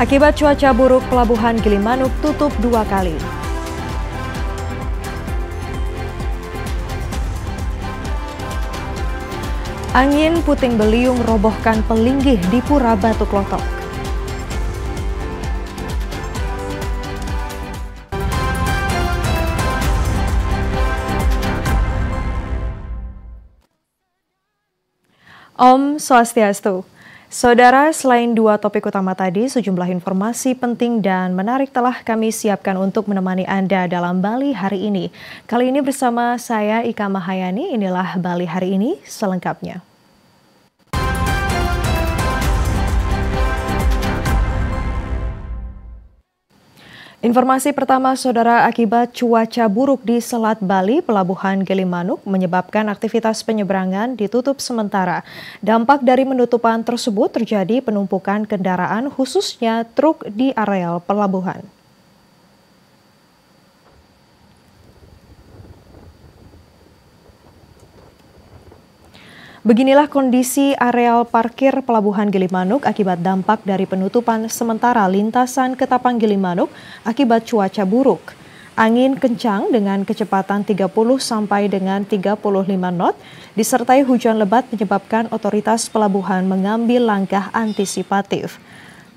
Akibat cuaca buruk, Pelabuhan Gilimanuk tutup 2 kali. Angin puting beliung robohkan pelinggih di Pura Batu Klotok. Om Swastiastu. Saudara, selain 2 topik utama tadi, sejumlah informasi penting dan menarik telah kami siapkan untuk menemani Anda dalam Bali hari ini. Kali ini bersama saya Ika Mahayani, inilah Bali hari ini selengkapnya. Informasi pertama, Saudara, akibat cuaca buruk di Selat Bali, Pelabuhan Gilimanuk menyebabkan aktivitas penyeberangan ditutup sementara. Dampak dari penutupan tersebut terjadi penumpukan kendaraan khususnya truk di areal pelabuhan. Beginilah kondisi areal parkir Pelabuhan Gilimanuk akibat dampak dari penutupan sementara lintasan Ketapang Gilimanuk akibat cuaca buruk. Angin kencang dengan kecepatan 30 sampai dengan 35 knot disertai hujan lebat menyebabkan otoritas pelabuhan mengambil langkah antisipatif.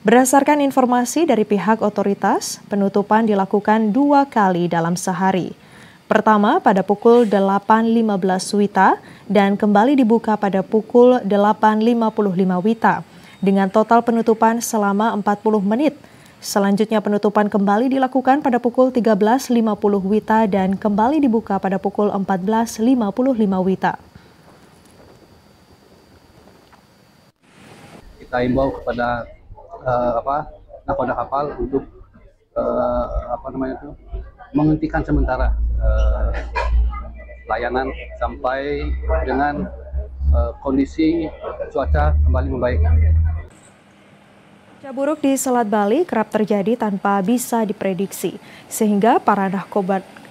Berdasarkan informasi dari pihak otoritas, penutupan dilakukan 2 kali dalam sehari. Pertama pada pukul 8.15 WITA dan kembali dibuka pada pukul 8.55 WITA dengan total penutupan selama 40 menit. Selanjutnya penutupan kembali dilakukan pada pukul 13.50 WITA dan kembali dibuka pada pukul 14.55 WITA. Kita imbau kepada nakoda kapal untuk menghentikan sementara layanan sampai dengan kondisi cuaca kembali membaik. Cuaca buruk di Selat Bali kerap terjadi tanpa bisa diprediksi, sehingga para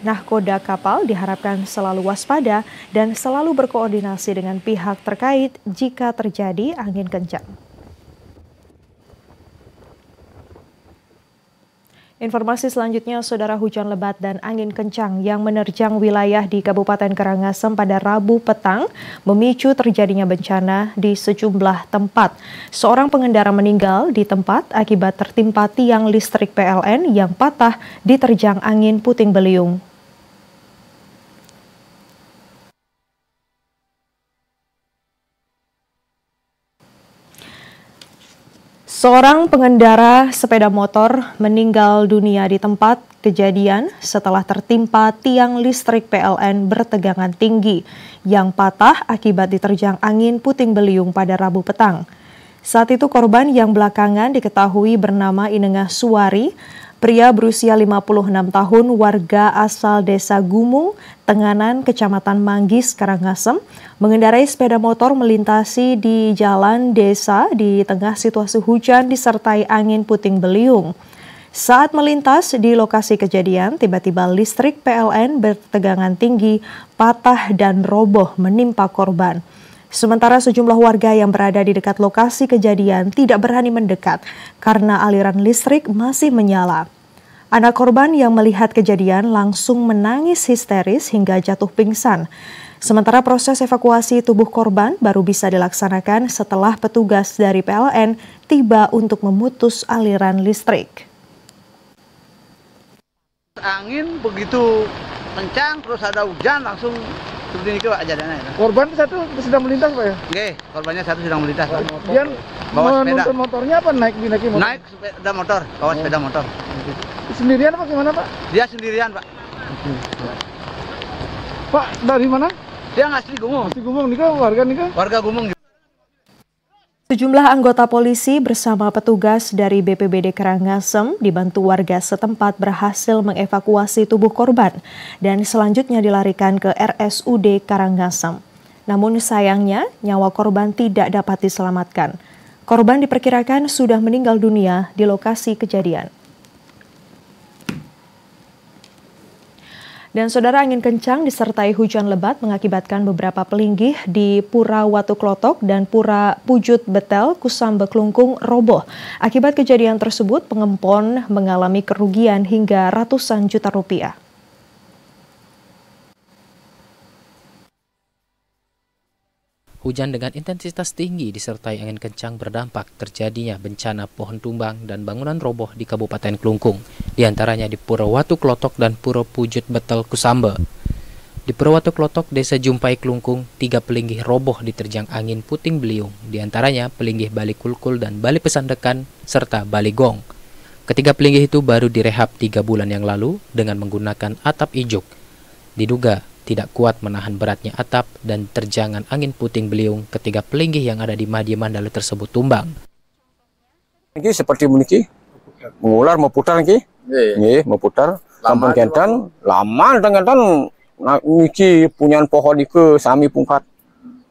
nahkoda kapal diharapkan selalu waspada dan selalu berkoordinasi dengan pihak terkait jika terjadi angin kencang. Informasi selanjutnya, Saudara, hujan lebat dan angin kencang yang menerjang wilayah di Kabupaten Karangasem pada Rabu petang memicu terjadinya bencana di sejumlah tempat. Seorang pengendara meninggal di tempat akibat tertimpa tiang listrik PLN yang patah diterjang angin puting beliung. Seorang pengendara sepeda motor meninggal dunia di tempat kejadian setelah tertimpa tiang listrik PLN bertegangan tinggi yang patah akibat diterjang angin puting beliung pada Rabu petang. Saat itu korban yang belakangan diketahui bernama Inengah Suwari, pria berusia 56 tahun warga asal Desa Gumung, Tenganan, Kecamatan Manggis, Karangasem, mengendarai sepeda motor melintasi di jalan desa di tengah situasi hujan disertai angin puting beliung. Saat melintas di lokasi kejadian, tiba-tiba listrik PLN bertegangan tinggi patah dan roboh menimpa korban. Sementara sejumlah warga yang berada di dekat lokasi kejadian tidak berani mendekat karena aliran listrik masih menyala. Anak korban yang melihat kejadian langsung menangis histeris hingga jatuh pingsan. Sementara proses evakuasi tubuh korban baru bisa dilaksanakan setelah petugas dari PLN tiba untuk memutus aliran listrik. Angin begitu kencang, terus ada hujan, langsung seperti ini Pak kejadiannya. Korban satu sedang melintas Pak ya? Oke, korbannya satu sedang melintas. Dia bawa sepeda. menuntun motornya apa naik motor? Naik sepeda motor, bawa sepeda motor. Sendirian apa gimana Pak? Dia sendirian Pak. Pak dari mana? Dia asli Gumung. Asli Gumung nih warga nih kan? Warga Gumung. Sejumlah anggota polisi bersama petugas dari BPBD Karangasem dibantu warga setempat berhasil mengevakuasi tubuh korban dan selanjutnya dilarikan ke RSUD Karangasem. Namun sayangnya nyawa korban tidak dapat diselamatkan. Korban diperkirakan sudah meninggal dunia di lokasi kejadian. Dan saudara, angin kencang disertai hujan lebat mengakibatkan beberapa pelinggih di Pura Watu Klotok dan Pura Pujut Betel, Kusambe Klungkung roboh. Akibat kejadian tersebut, pengempon mengalami kerugian hingga ratusan juta rupiah. Hujan dengan intensitas tinggi disertai angin kencang berdampak terjadinya bencana pohon tumbang dan bangunan roboh di Kabupaten Klungkung, diantaranya di Pura Watu Klotok dan Pura Pujut Betel, Kusambe. Di Pura Watu Klotok, Desa Jumpai Klungkung, 3 pelinggih roboh diterjang angin puting beliung, diantaranya pelinggih Bali Kulkul dan Bali Pesandekan, serta Bali Gong. Ketiga pelinggih itu baru direhab 3 bulan yang lalu dengan menggunakan atap ijuk. Diduga tidak kuat menahan beratnya atap dan terjangan angin puting beliung, ketiga pelinggih yang ada di Madya Mandala tersebut tumbang. Ini seperti meniki, mengular mau putar lagi, mau putar. Kampung Kentan, lama dengan Kentan, niki punyaan pohon itu sami pungkat,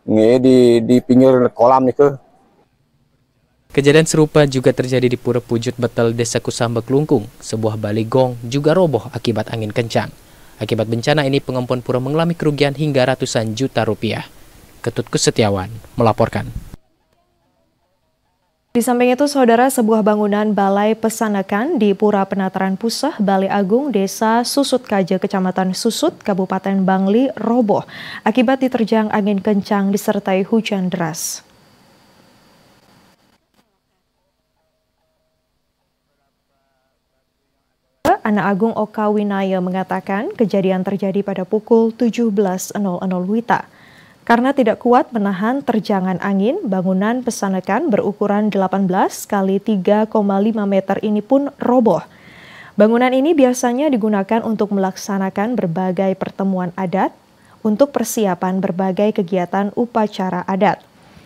di pinggir kolam itu. Kejadian serupa juga terjadi di Pura Pujut Betel, Desa Kusambe Klungkung. Sebuah Bali Gong juga roboh akibat angin kencang. Akibat bencana ini, pengempon pura mengalami kerugian hingga ratusan juta rupiah. Ketut Setiawan melaporkan. Di samping itu, saudara, sebuah bangunan Balai Pesandekan di Pura Penataran Puseh, Bali Agung, Desa Susut Kaje, Kecamatan Susut, Kabupaten Bangli, roboh akibat diterjang angin kencang disertai hujan deras. Anak Agung Oka Winaya mengatakan kejadian terjadi pada pukul 17.00 WITA. Karena tidak kuat menahan terjangan angin, bangunan Pesandekan berukuran 18 kali 3,5 meter ini pun roboh. Bangunan ini biasanya digunakan untuk melaksanakan berbagai pertemuan adat untuk persiapan berbagai kegiatan upacara adat.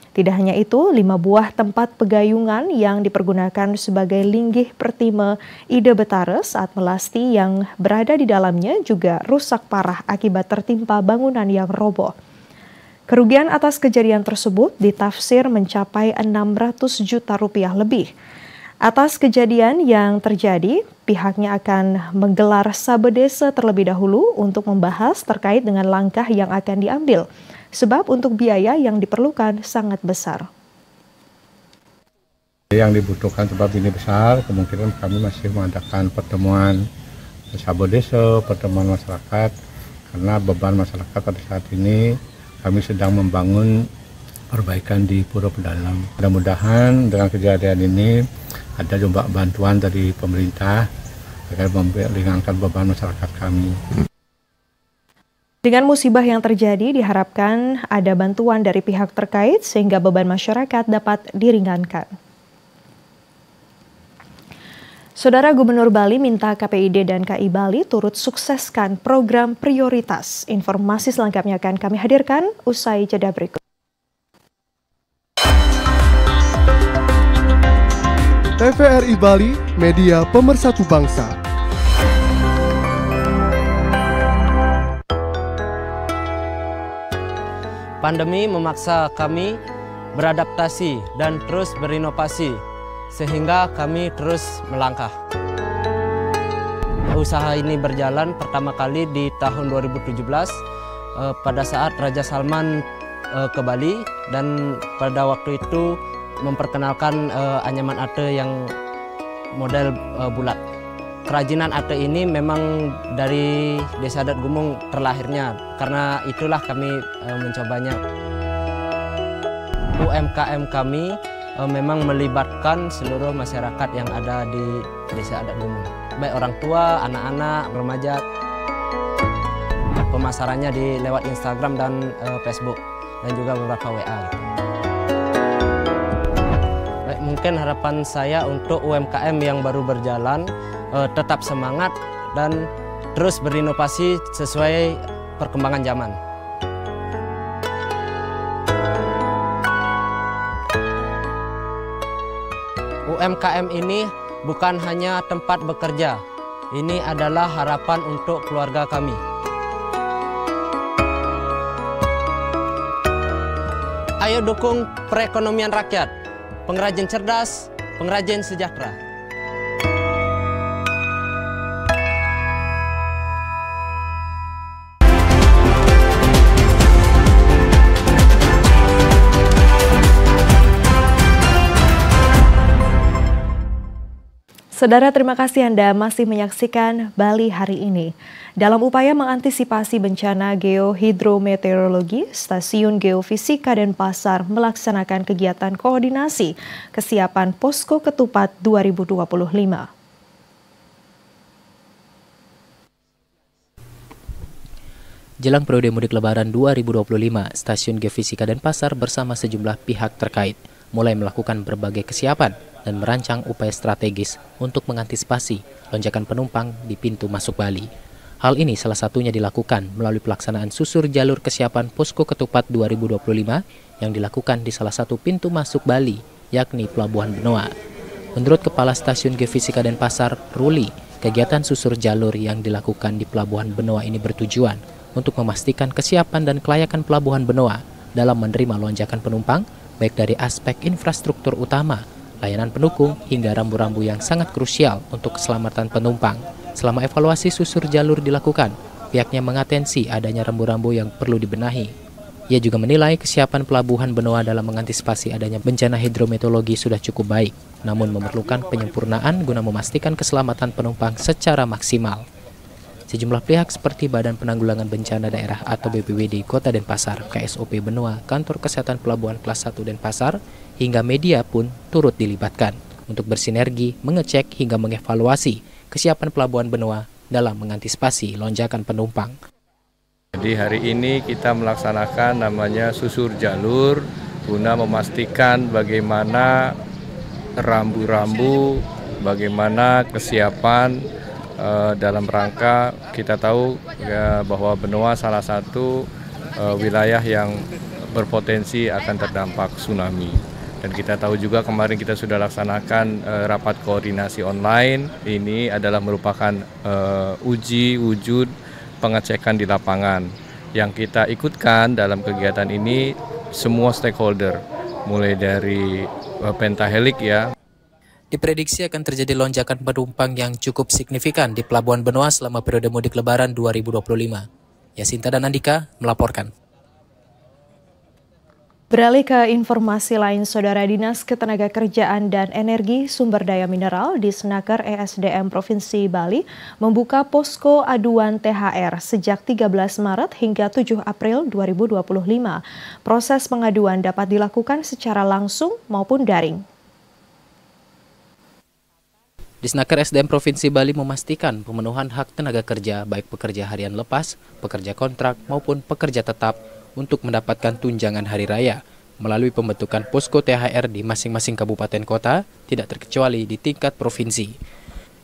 Tidak hanya itu, 5 buah tempat pegayungan yang dipergunakan sebagai linggih pertime Ide Betare saat melasti yang berada di dalamnya juga rusak parah akibat tertimpa bangunan yang roboh. Kerugian atas kejadian tersebut ditafsir mencapai 600 juta rupiah lebih. Atas kejadian yang terjadi, pihaknya akan menggelar sabedesa terlebih dahulu untuk membahas terkait dengan langkah yang akan diambil. Sebab untuk biaya yang diperlukan sangat besar. Yang dibutuhkan sebab ini besar, kemungkinan kami masih mengadakan pertemuan sabedesa, pertemuan masyarakat, karena beban masyarakat pada saat ini kami sedang membangun perbaikan di Pura Pendalam. Mudah-mudahan dengan kejadian ini ada juga bantuan dari pemerintah agar meringankan beban masyarakat kami. Dengan musibah yang terjadi, diharapkan ada bantuan dari pihak terkait sehingga beban masyarakat dapat diringankan. Saudara, Gubernur Bali minta KPID dan KI Bali turut sukseskan program prioritas. Informasi selengkapnya akan kami hadirkan usai jeda berikut. TVRI Bali, media pemersatu bangsa. Pandemi memaksa kami beradaptasi dan terus berinovasi, sehingga kami terus melangkah. Usaha ini berjalan pertama kali di tahun 2017 pada saat Raja Salman ke Bali, dan pada waktu itu memperkenalkan anyaman ate yang model bulat. Kerajinan ate ini memang dari Desa Adat Gumung terlahirnya, karena itulah kami mencobanya. UMKM kami memang melibatkan seluruh masyarakat yang ada di Desa Adat Gumung, baik orang tua, anak-anak, remaja. Pemasarannya lewat Instagram dan Facebook, dan juga beberapa WA. Baik, mungkin harapan saya untuk UMKM yang baru berjalan, tetap semangat dan terus berinovasi sesuai perkembangan zaman. UMKM ini bukan hanya tempat bekerja, ini adalah harapan untuk keluarga kami. Ayo dukung perekonomian rakyat, pengrajin cerdas, pengrajin sejahtera. Saudara, terima kasih Anda masih menyaksikan Bali hari ini. Dalam upaya mengantisipasi bencana geohidrometeorologi, Stasiun Geofisika Denpasar melaksanakan kegiatan koordinasi kesiapan Posko Ketupat 2025. Jelang periode mudik Lebaran 2025, Stasiun Geofisika Denpasar bersama sejumlah pihak terkait mulai melakukan berbagai kesiapan dan merancang upaya strategis untuk mengantisipasi lonjakan penumpang di pintu masuk Bali. Hal ini salah satunya dilakukan melalui pelaksanaan susur jalur kesiapan Posko Ketupat 2025 yang dilakukan di salah satu pintu masuk Bali, yakni Pelabuhan Benoa. Menurut Kepala Stasiun Geofisika Denpasar, Ruli, kegiatan susur jalur yang dilakukan di Pelabuhan Benoa ini bertujuan untuk memastikan kesiapan dan kelayakan Pelabuhan Benoa dalam menerima lonjakan penumpang, baik dari aspek infrastruktur utama, layanan pendukung, hingga rambu-rambu yang sangat krusial untuk keselamatan penumpang. Selama evaluasi susur jalur dilakukan, pihaknya mengatensi adanya rambu-rambu yang perlu dibenahi. Ia juga menilai kesiapan Pelabuhan Benoa dalam mengantisipasi adanya bencana hidrometeorologi sudah cukup baik, namun memerlukan penyempurnaan guna memastikan keselamatan penumpang secara maksimal. Sejumlah pihak seperti Badan Penanggulangan Bencana Daerah atau BPBD Kota Denpasar, KSOP Benoa, Kantor Kesehatan Pelabuhan Kelas 1 Denpasar, hingga media pun turut dilibatkan untuk bersinergi, mengecek hingga mengevaluasi kesiapan Pelabuhan Benoa dalam mengantisipasi lonjakan penumpang. Jadi hari ini kita melaksanakan namanya susur jalur guna memastikan bagaimana rambu-rambu, bagaimana kesiapan dalam rangka kita tahu ya, bahwa Benoa salah satu wilayah yang berpotensi akan terdampak tsunami. Dan kita tahu juga kemarin kita sudah laksanakan rapat koordinasi online. Ini adalah merupakan uji wujud pengecekan di lapangan. Yang kita ikutkan dalam kegiatan ini semua stakeholder, mulai dari pentahelik ya. Diprediksi akan terjadi lonjakan penumpang yang cukup signifikan di Pelabuhan Benoa selama periode mudik Lebaran 2025. Yasinta dan Andika melaporkan. Beralih ke informasi lain, Saudara, Dinas Ketenagakerjaan dan Energi Sumber Daya Mineral di Senaker ESDM Provinsi Bali membuka posko aduan THR sejak 13 Maret hingga 7 April 2025. Proses pengaduan dapat dilakukan secara langsung maupun daring. Disnaker SDM Provinsi Bali memastikan pemenuhan hak tenaga kerja baik pekerja harian lepas, pekerja kontrak maupun pekerja tetap untuk mendapatkan tunjangan hari raya melalui pembentukan posko THR di masing-masing kabupaten kota, tidak terkecuali di tingkat provinsi.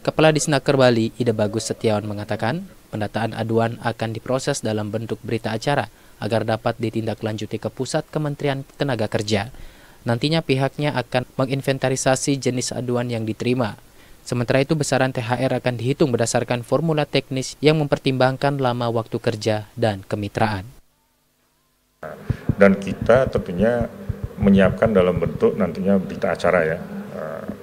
Kepala Disnaker Bali, Ida Bagus Setiawan mengatakan, pendataan aduan akan diproses dalam bentuk berita acara agar dapat ditindaklanjuti ke Pusat Kementerian Tenaga Kerja. Nantinya pihaknya akan menginventarisasi jenis aduan yang diterima. Sementara itu besaran THR akan dihitung berdasarkan formula teknis yang mempertimbangkan lama waktu kerja dan kemitraan. Dan kita tentunya menyiapkan dalam bentuk nantinya berita acara ya,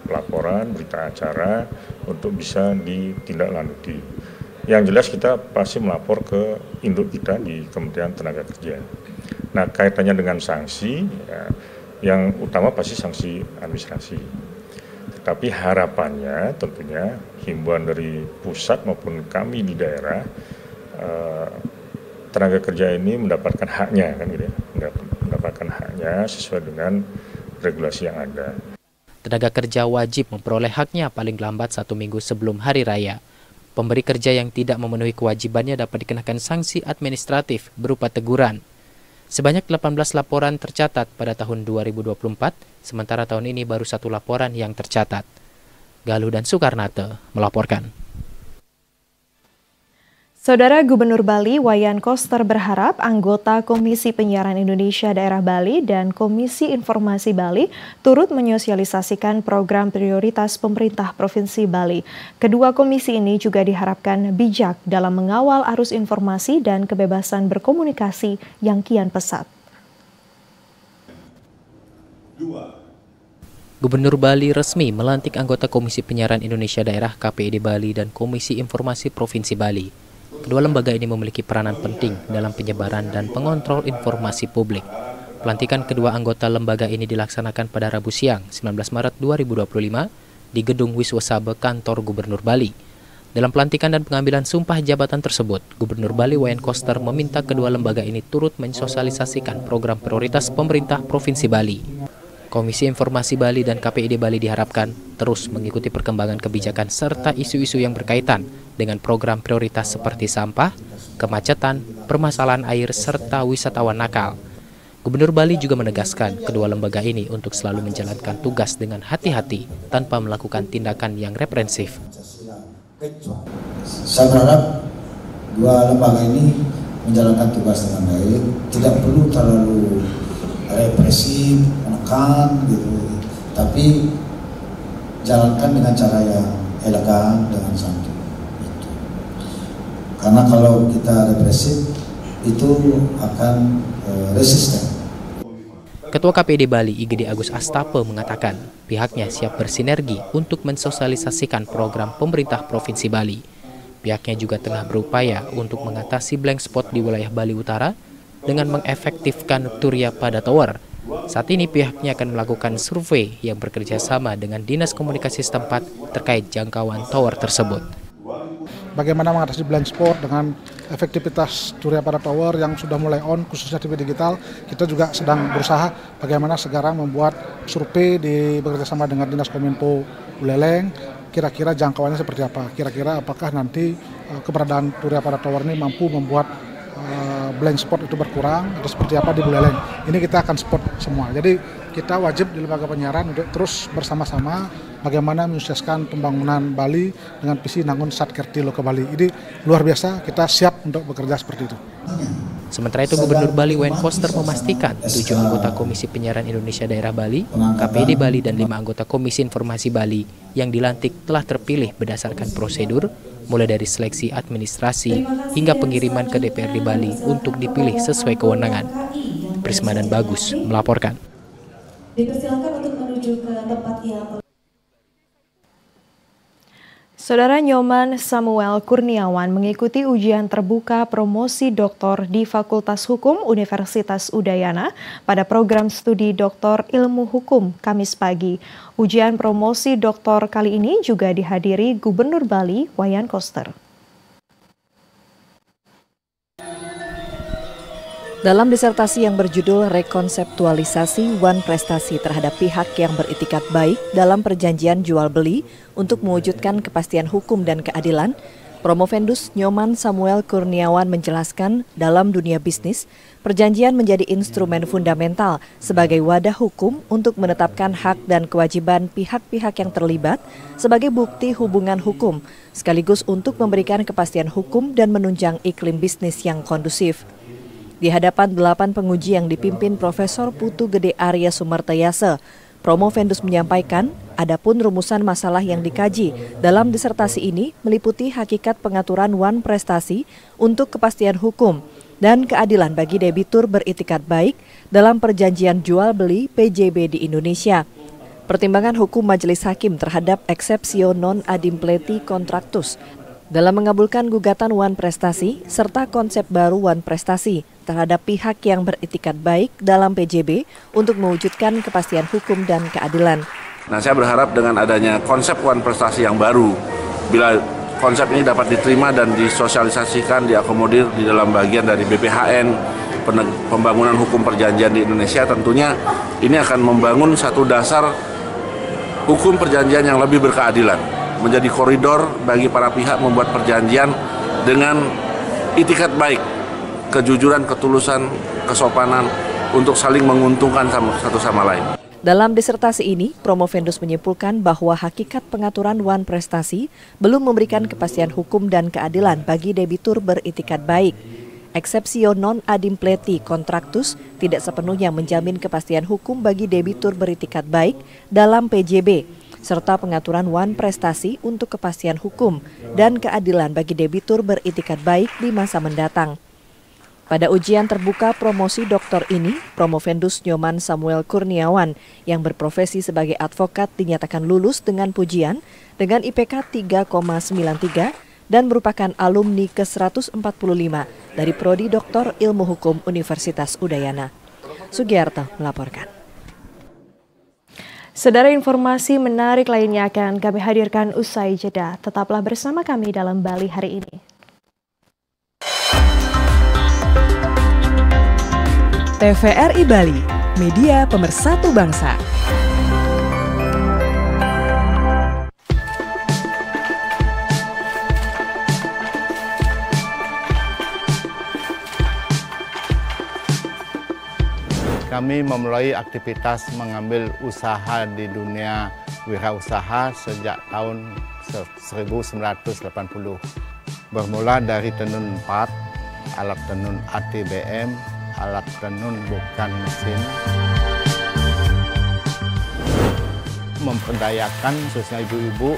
laporan, berita acara untuk bisa ditindaklanjuti. Yang jelas kita pasti melapor ke induk kita di Kementerian Tenaga Kerja. Nah kaitannya dengan sanksi, ya, yang utama pasti sanksi administrasi. Tapi harapannya tentunya himbauan dari pusat maupun kami di daerah, tenaga kerja ini mendapatkan haknya kan gitu ya, mendapatkan haknya sesuai dengan regulasi yang ada. Tenaga kerja wajib memperoleh haknya paling lambat 1 minggu sebelum hari raya. Pemberi kerja yang tidak memenuhi kewajibannya dapat dikenakan sanksi administratif berupa teguran. Sebanyak 18 laporan tercatat pada tahun 2024, sementara tahun ini baru 1 laporan yang tercatat. Galuh dan Soekarnate melaporkan. Saudara Gubernur Bali Wayan Koster berharap anggota Komisi Penyiaran Indonesia Daerah Bali dan Komisi Informasi Bali turut menyosialisasikan program prioritas pemerintah Provinsi Bali. Kedua komisi ini juga diharapkan bijak dalam mengawal arus informasi dan kebebasan berkomunikasi yang kian pesat. Gubernur Bali resmi melantik anggota Komisi Penyiaran Indonesia Daerah KPID Bali dan Komisi Informasi Provinsi Bali. Kedua lembaga ini memiliki peranan penting dalam penyebaran dan pengontrol informasi publik. Pelantikan kedua anggota lembaga ini dilaksanakan pada Rabu siang, 19 Maret 2025, di Gedung Wiswasabe Kantor Gubernur Bali. Dalam pelantikan dan pengambilan sumpah jabatan tersebut, Gubernur Bali Wayan Koster meminta kedua lembaga ini turut mensosialisasikan program prioritas pemerintah Provinsi Bali. Komisi Informasi Bali dan KPID Bali diharapkan terus mengikuti perkembangan kebijakan serta isu-isu yang berkaitan dengan program prioritas seperti sampah, kemacetan, permasalahan air, serta wisatawan nakal. Gubernur Bali juga menegaskan kedua lembaga ini untuk selalu menjalankan tugas dengan hati-hati tanpa melakukan tindakan yang represif. Saya berharap dua lembaga ini menjalankan tugas dengan baik, tidak perlu terlalu represif, menekan gitu, tapi jalankan dengan cara yang elegan, dengan santun. Gitu. Karena kalau kita represif itu akan resisten. Ketua KPID Bali IGD Agus Astape mengatakan pihaknya siap bersinergi untuk mensosialisasikan program pemerintah Provinsi Bali. Pihaknya juga tengah berupaya untuk mengatasi blank spot di wilayah Bali Utara dengan mengefektifkan Surya Pada Tower. Saat ini pihaknya akan melakukan survei yang bekerja sama dengan Dinas Komunikasi setempat terkait jangkauan tower tersebut. Bagaimana mengatasi blind spot dengan efektivitas Surya Pada Tower yang sudah mulai on, khususnya TV digital. Kita juga sedang berusaha bagaimana sekarang membuat survei bekerjasama dengan Dinas Kominfo Buleleng, kira-kira jangkauannya seperti apa, kira-kira apakah nanti keberadaan Surya Pada Tower ini mampu membuat blank spot itu berkurang atau seperti apa di Buleleng. Ini kita akan spot semua. Jadi kita wajib di lembaga penyiaran untuk terus bersama-sama bagaimana menyukseskan pembangunan Bali dengan visi Nangun Satkerti Loka Bali. Ini luar biasa, kita siap untuk bekerja seperti itu. Sementara itu Gubernur Bali Wayan Koster memastikan 7 anggota Komisi Penyiaran Indonesia Daerah Bali, KPID Bali dan 5 anggota Komisi Informasi Bali yang dilantik telah terpilih berdasarkan prosedur mulai dari seleksi administrasi hingga pengiriman ke DPRD Bali untuk dipilih sesuai kewenangan. Prisma dan Bagus melaporkan. Dipersilakan untuk menuju ke tempat yang Saudara Nyoman Samuel Kurniawan mengikuti ujian terbuka promosi doktor di Fakultas Hukum Universitas Udayana pada program studi Doktor Ilmu Hukum Kamis pagi. Ujian promosi doktor kali ini juga dihadiri Gubernur Bali Wayan Koster. Dalam disertasi yang berjudul Rekonseptualisasi Wan Prestasi terhadap pihak yang beritikat baik dalam perjanjian jual-beli untuk mewujudkan kepastian hukum dan keadilan, Promovendus Nyoman Samuel Kurniawan menjelaskan dalam dunia bisnis, perjanjian menjadi instrumen fundamental sebagai wadah hukum untuk menetapkan hak dan kewajiban pihak-pihak yang terlibat sebagai bukti hubungan hukum, sekaligus untuk memberikan kepastian hukum dan menunjang iklim bisnis yang kondusif. Di hadapan 8 penguji yang dipimpin Profesor Putu Gede Arya Sumartayase, Promovendus menyampaikan, adapun rumusan masalah yang dikaji dalam disertasi ini meliputi hakikat pengaturan wan prestasi untuk kepastian hukum dan keadilan bagi debitur beritikat baik dalam perjanjian jual-beli PJB di Indonesia. Pertimbangan hukum Majelis Hakim terhadap exceptio non adimpleti contractus dalam mengabulkan gugatan wan prestasi serta konsep baru wan prestasi terhadap pihak yang beritikat baik dalam PJB untuk mewujudkan kepastian hukum dan keadilan. Nah, saya berharap dengan adanya konsep wan prestasi yang baru, bila konsep ini dapat diterima dan disosialisasikan, diakomodir di dalam bagian dari BPHN, pembangunan hukum perjanjian di Indonesia, tentunya ini akan membangun satu dasar hukum perjanjian yang lebih berkeadilan, menjadi koridor bagi para pihak membuat perjanjian dengan itikat baik, kejujuran, ketulusan, kesopanan untuk saling menguntungkan satu sama lain. Dalam disertasi ini, Promovendus menyimpulkan bahwa hakikat pengaturan wan prestasi belum memberikan kepastian hukum dan keadilan bagi debitur beritikat baik. Exceptio non adimpleti contractus tidak sepenuhnya menjamin kepastian hukum bagi debitur beritikat baik dalam PJB, serta pengaturan wan prestasi untuk kepastian hukum dan keadilan bagi debitur beritikat baik di masa mendatang. Pada ujian terbuka promosi doktor ini, Promovendus Nyoman Samuel Kurniawan yang berprofesi sebagai advokat dinyatakan lulus dengan pujian dengan IPK 3,93 dan merupakan alumni ke-145 dari Prodi Doktor Ilmu Hukum Universitas Udayana. Sugiarto melaporkan. Saudara, informasi menarik lainnya akan kami hadirkan usai jeda. Tetaplah bersama kami dalam Bali hari ini. TVRI Bali, media pemersatu bangsa. Kami memulai aktivitas mengambil usaha di dunia wirausaha sejak tahun 1980. Bermula dari tenun 4, alat tenun ATBM, alat tenun bukan mesin. Memperdayakan khususnya ibu-ibu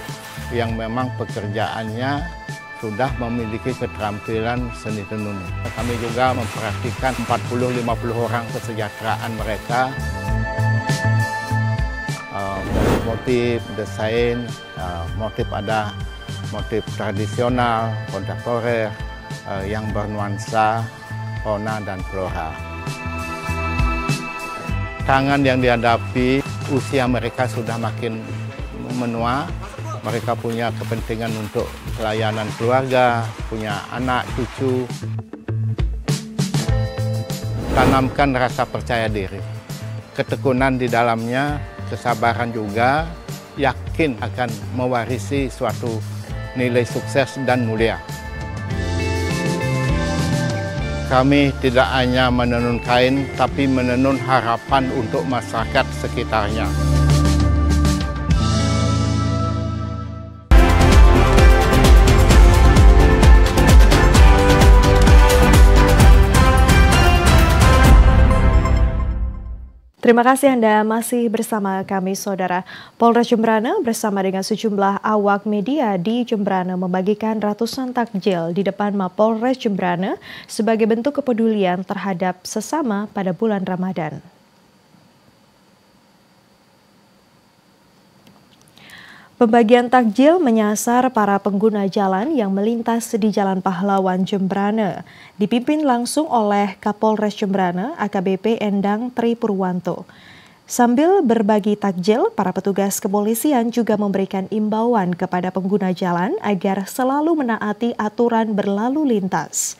yang memang pekerjaannya sudah memiliki keterampilan seni tenun. Kami juga memperhatikan 40-50 orang kesejahteraan mereka. Motif, desain, motif ada motif tradisional, kontemporer, yang bernuansa fauna dan flora. Tantangan yang dihadapi, usia mereka sudah makin menua. Mereka punya kepentingan untuk pelayanan keluarga, punya anak, cucu. Tanamkan rasa percaya diri. Ketekunan di dalamnya, kesabaran juga, yakin akan mewarisi suatu nilai sukses dan mulia. Kami tidak hanya menenun kain, tapi menenun harapan untuk masyarakat sekitarnya. Terima kasih Anda masih bersama kami, Saudara. Polres Jembrana bersama dengan sejumlah awak media di Jembrana membagikan ratusan takjil di depan Mapolres Jembrana sebagai bentuk kepedulian terhadap sesama pada bulan Ramadan. Pembagian takjil menyasar para pengguna jalan yang melintas di Jalan Pahlawan Jembrana, dipimpin langsung oleh Kapolres Jembrana AKBP Endang Tri Purwanto. Sambil berbagi takjil, para petugas kepolisian juga memberikan imbauan kepada pengguna jalan agar selalu menaati aturan berlalu lintas.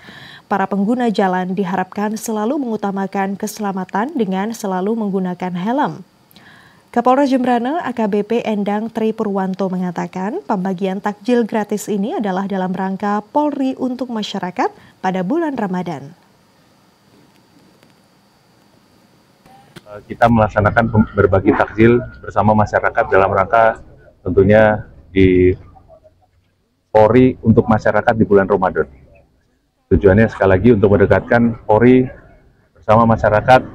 Para pengguna jalan diharapkan selalu mengutamakan keselamatan dengan selalu menggunakan helm. Kapolres Jembrana AKBP Endang Tri Purwanto mengatakan pembagian takjil gratis ini adalah dalam rangka Polri untuk masyarakat pada bulan Ramadan. Kita melaksanakan berbagi takjil bersama masyarakat dalam rangka tentunya di Polri untuk masyarakat di bulan Ramadan. Tujuannya sekali lagi untuk mendekatkan Polri bersama masyarakat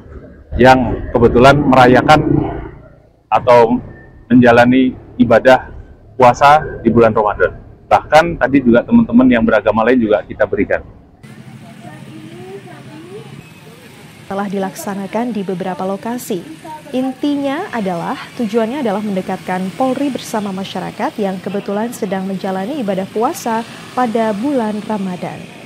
yang kebetulan merayakan atau menjalani ibadah puasa di bulan Ramadan. Bahkan tadi juga teman-teman yang beragama lain juga kita berikan. Telah dilaksanakan di beberapa lokasi. Intinya adalah tujuannya adalah mendekatkan Polri bersama masyarakat yang kebetulan sedang menjalani ibadah puasa pada bulan Ramadan.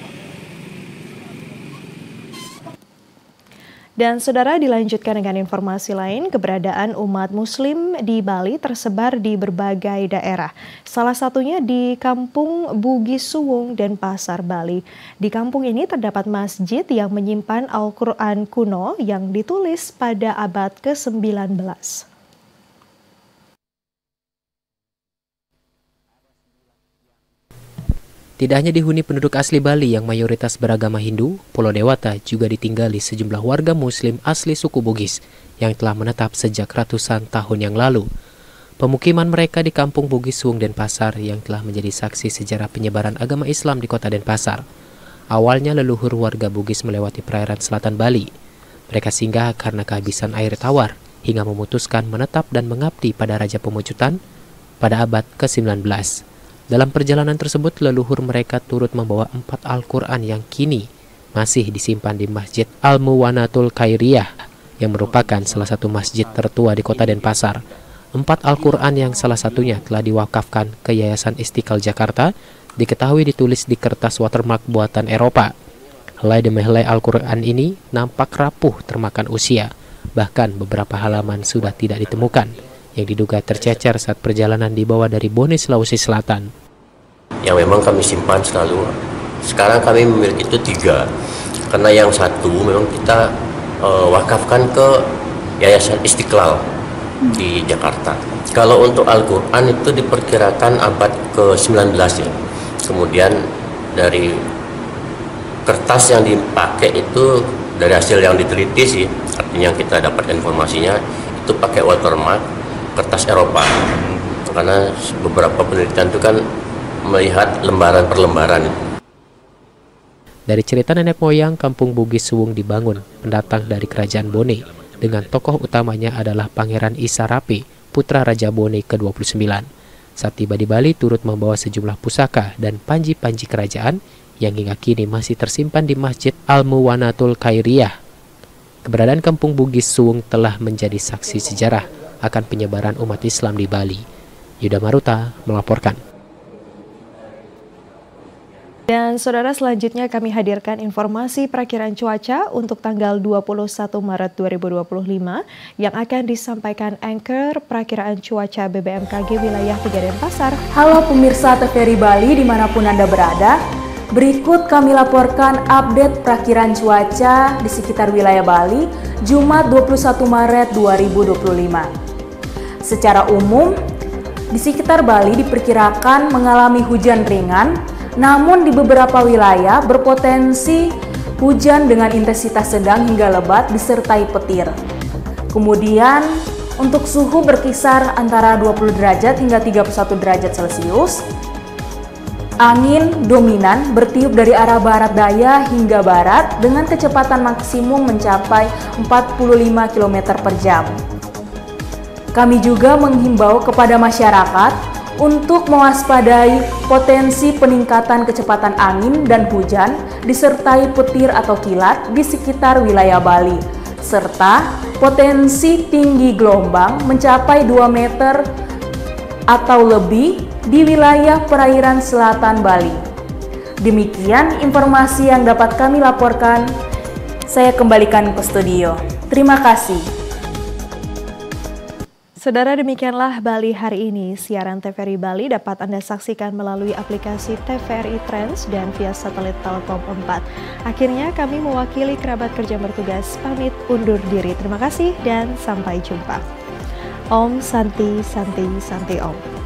Dan saudara, dilanjutkan dengan informasi lain, keberadaan umat muslim di Bali tersebar di berbagai daerah. Salah satunya di Kampung Bugis Suwung dan Pasar Bali. Di kampung ini terdapat masjid yang menyimpan Al-Quran kuno yang ditulis pada abad ke-19. Tidak hanya dihuni penduduk asli Bali yang mayoritas beragama Hindu, Pulau Dewata juga ditinggali sejumlah warga Muslim asli suku Bugis yang telah menetap sejak ratusan tahun yang lalu. Pemukiman mereka di Kampung Bugis Suwung Denpasar yang telah menjadi saksi sejarah penyebaran agama Islam di kota Denpasar. Awalnya leluhur warga Bugis melewati perairan selatan Bali. Mereka singgah karena kehabisan air tawar hingga memutuskan menetap dan mengabdi pada Raja Pemucutan pada abad ke-19. Dalam perjalanan tersebut, leluhur mereka turut membawa 4 Al-Quran yang kini masih disimpan di Masjid Al-Muwanatul Khairiyah yang merupakan salah satu masjid tertua di kota Denpasar. 4 Al-Quran yang salah satunya telah diwakafkan ke Yayasan Istiqlal Jakarta diketahui ditulis di kertas watermark buatan Eropa. Helai demi helai Al-Quran ini nampak rapuh termakan usia, bahkan beberapa halaman sudah tidak ditemukan. yang diduga tercecer saat perjalanan dibawa dari Bone, Sulawesi Selatan. Yang memang kami simpan selalu. Sekarang kami memiliki itu 3, karena yang satu memang kita wakafkan ke Yayasan Istiqlal di Jakarta. Kalau untuk Al-Quran itu diperkirakan abad ke-19 ya. Kemudian dari kertas yang dipakai itu dari hasil yang diteliti sih, artinya kita dapat informasinya itu pakai watermark kertas Eropa. Karena beberapa penelitian itu kan melihat lembaran per lembaran itu. Dari cerita nenek moyang, Kampung Bugis Suwung dibangun pendatang dari Kerajaan Bone, dengan tokoh utamanya adalah Pangeran Isa Rapi, putra Raja Bone ke-29. Saat tiba di Bali, turut membawa sejumlah pusaka dan panji-panji kerajaan yang hingga kini masih tersimpan di Masjid Al-Muwanatul Khairiyah. Keberadaan Kampung Bugis Suwung telah menjadi saksi sejarah akan penyebaran umat Islam di Bali. Yuda Maruta melaporkan. Dan saudara, selanjutnya kami hadirkan informasi perakiraan cuaca untuk tanggal 21 Maret 2025 yang akan disampaikan anchor perakiraan cuaca BBMKG wilayah 3 Denpasar. Halo pemirsa TVRI Bali dimanapun Anda berada, berikut kami laporkan update perakiraan cuaca di sekitar wilayah Bali Jumat 21 Maret 2025. Secara umum, di sekitar Bali diperkirakan mengalami hujan ringan, namun di beberapa wilayah berpotensi hujan dengan intensitas sedang hingga lebat disertai petir. Kemudian untuk suhu berkisar antara 20 derajat hingga 31 derajat Celcius. Angin dominan bertiup dari arah barat daya hingga barat dengan kecepatan maksimum mencapai 45 km per jam. Kami juga menghimbau kepada masyarakat untuk mewaspadai potensi peningkatan kecepatan angin dan hujan disertai petir atau kilat di sekitar wilayah Bali, serta potensi tinggi gelombang mencapai 2 meter atau lebih di wilayah perairan selatan Bali. Demikian informasi yang dapat kami laporkan. Saya kembalikan ke studio. Terima kasih. Saudara, demikianlah Bali hari ini. Siaran TVRI Bali dapat Anda saksikan melalui aplikasi TVRI Trans dan via satelit Telkom 4. Akhirnya kami mewakili kerabat kerja bertugas pamit undur diri. Terima kasih dan sampai jumpa. Om Santi Santi Santi Om.